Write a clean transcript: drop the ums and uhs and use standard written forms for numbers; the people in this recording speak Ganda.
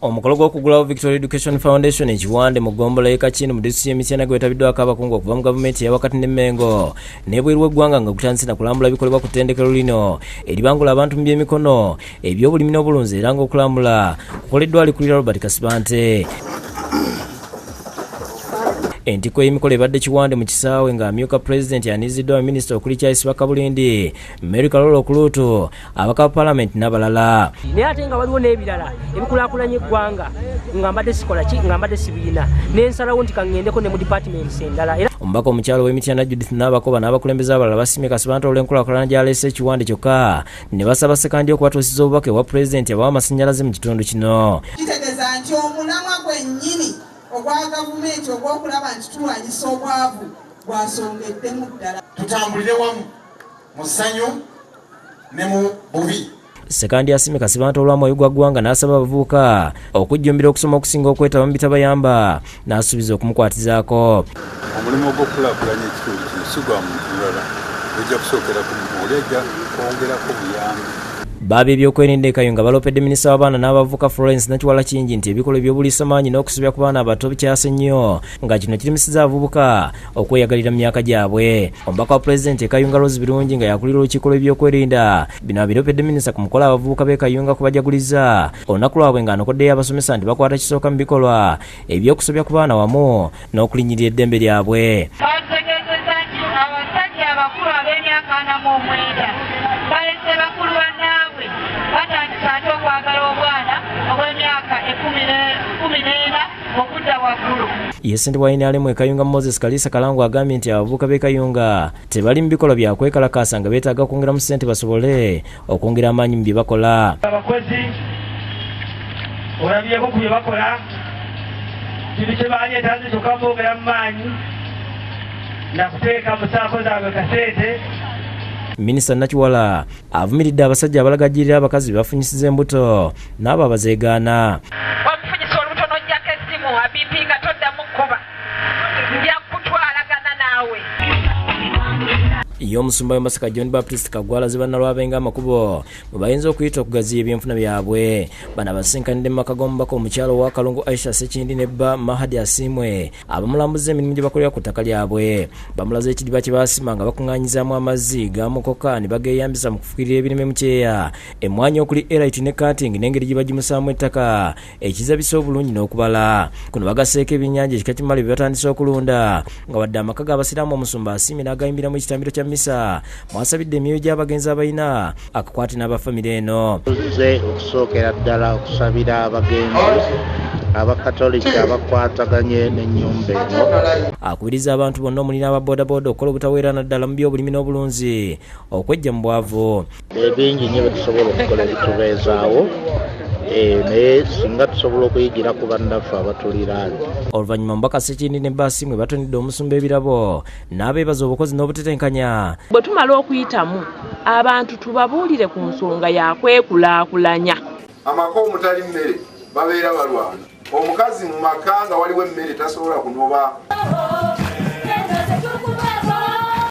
Omukolo gw'okuggulawo Victoria Education Foundation ekiwande mu ggombolola y'Ekakini mu disitulikiti y'Emityana gwetabiddwako abakungu okuva mu gavumenti ey'awakati ne Mengo n'ebweru w'eggwanga nga gutandise na kulambula bikolebwa ku ttendekero lino eribangula abantu mu by'emikono eby'obulimi n'obulunzi era ng'okulambula kukoleddwa alikulira Robert Kasibante. Entiko y'emikolo ebadde kiwande mu kisaawe nga amyuka President yaniziddwa Minisita okuli Charles Bakabulindi, Mary Kalolo Okuluutu, abaka Parliament n'abalala. Naye ate nga waliwo n'ebirala ebikulaakulanya eggwanga nga mbadde sikola ki nga mbadde sibiina n'ensalawo nti kangendeko ne mu departments endala. Omubaka omukyalo w'Emityana Judith n'abakoba n'abakulembeze abalala basimye Kasibante olw'enkulaakulana gy'aleese ekiwande kyokka ne basaba Ssekandi okwatuusiza obubaka ewa President abawa amasannyalaze mu kitundu kino. Kitegeeza nti omulamwa gwennyini ogwa gavumenti ogw'okulaba nti tulwanyisa obwavu gwasongeddemu ddala. Tutambulire wamu mu ssanyu ne mu bubi. Ssekandi asimye Kasibante olw'amwayo gwa ggwanga n'asaba abavubuka okujjumbira okusoma okusinga okwetaba mu bitabayamba n'asuubiza okumukwatizaako. Omulimu gw'okulaakulanya ekitundu kino si gwa muntu mulala, ojja kusookera ku muntu ejja kwongerako buyambi. Baabi ebyokwerinda ekayunga balopedde minisita w'abaana n'abavubuka Florence Nakiwala Kingi nti ebikola ebyobuliisa maanyi n'okusobya ku baana abato bikyase nnyo nga kino kirimisiza abavubuka okweyagalira mu myaka gyabwe. Omubaka wa Pulezidenti ekayunga Rose Birungi nga yakulira olukiiko lw'ebyokwerinda bino abiropedde minisita ku mukolo abavubuka b'ekayunga kubajaguliza olunaku lwabwe ng'anokoddeyo abasomesa nti bakwata kisooka mu bikolwa eby'okusobya ku baana wamu n'okulinyirira eddembe lyabwe. Bategeezezza nti abasajja abakulu ab'emyaka 49 balese bakulu bannaabwe batandika ate okwagala obwana obw'emyaka 14 okudda waggulu. Ye ssente wa ly'ebyemikono ekayunga Moses Kalisa Kalango agambye nti abavubuka b'ekayunga tebali mu bikolwa bya kwekalakaasa nga beetaaga kwongeramu ssente basobole okwongera amaanyi mu bye bakola. Abakozi olabyeko ku bye bakola kintu kye baaleetaze kyokka boogera mu maanyi nakuteeka mu saako zaabwe kasente. Minisita Nakiwala avumiridde abasajja abalagajjirira abakazi bafunyisiza embuto n'abo abazeegaana. Wakufunyisa olubuto n'ojjako essimu abipi nga toddamu kkuba nja kutwalagana naawe. Y'omusumba w'Emasaka John Baptist Kagwala zibannalwabenga amakubo bwe bayinza okuyita okugaziya ebyenfuna byabwe. Bano abasinkanidde mu maka g'omubaka omukyalo wa Kalungu Aisha Ssekindi ne bba Mahadi Asimwe abamulambuza emirimu gye bakolera ku ttaka lyabwe. Bamulaze ekidiba kye baasima nga bakuŋŋaanyizaamu amazzi g'amukoka ne bageeyambisa mu kufukirira ebirime mu kyeya, emmwanyi okuli erayiti ne cutting n'engeri gye bagimusaamu ettaka ekizabisa obulungi n'okubala. Kuno bagasseeko ebyennyanja ekika kimala bye batandise okulunda nga wadde amaka g'abasiraamu omusumba Asimwe n'agayimbiramu ekitambiro kya misa mwasabidde emyoyo gy'abagenzi abalina akakwate n'abafamire eno. Tuzze okusookera ddala okusabira abagenzi abakatolika abakwataganye n'ennyumba eno. Akubiriza abantu bonna omuli n'ababoodabooda okukola obutaweerana ddala mu by'obulimi n'obulunzi okwejja mu bwavu. Ebingi nnyo bye tusobola okukola ebitubeezaawo naye singa tusobola okuyigira ku bannaffe abatuliraanye. Oluvannyuma Omubaka Ssekindi ne Baasimwe batonedde omusumba ebirabo n'abeebaza obukozi n'obutetenkanya. Bwe tumala okuyitamu abantu tubabuulire ku nsonga ya kwekulaakulanya. Amaka omutali mmere babeera balwana. Omukazi mu maka nga waliwo emmere tasobola kunoba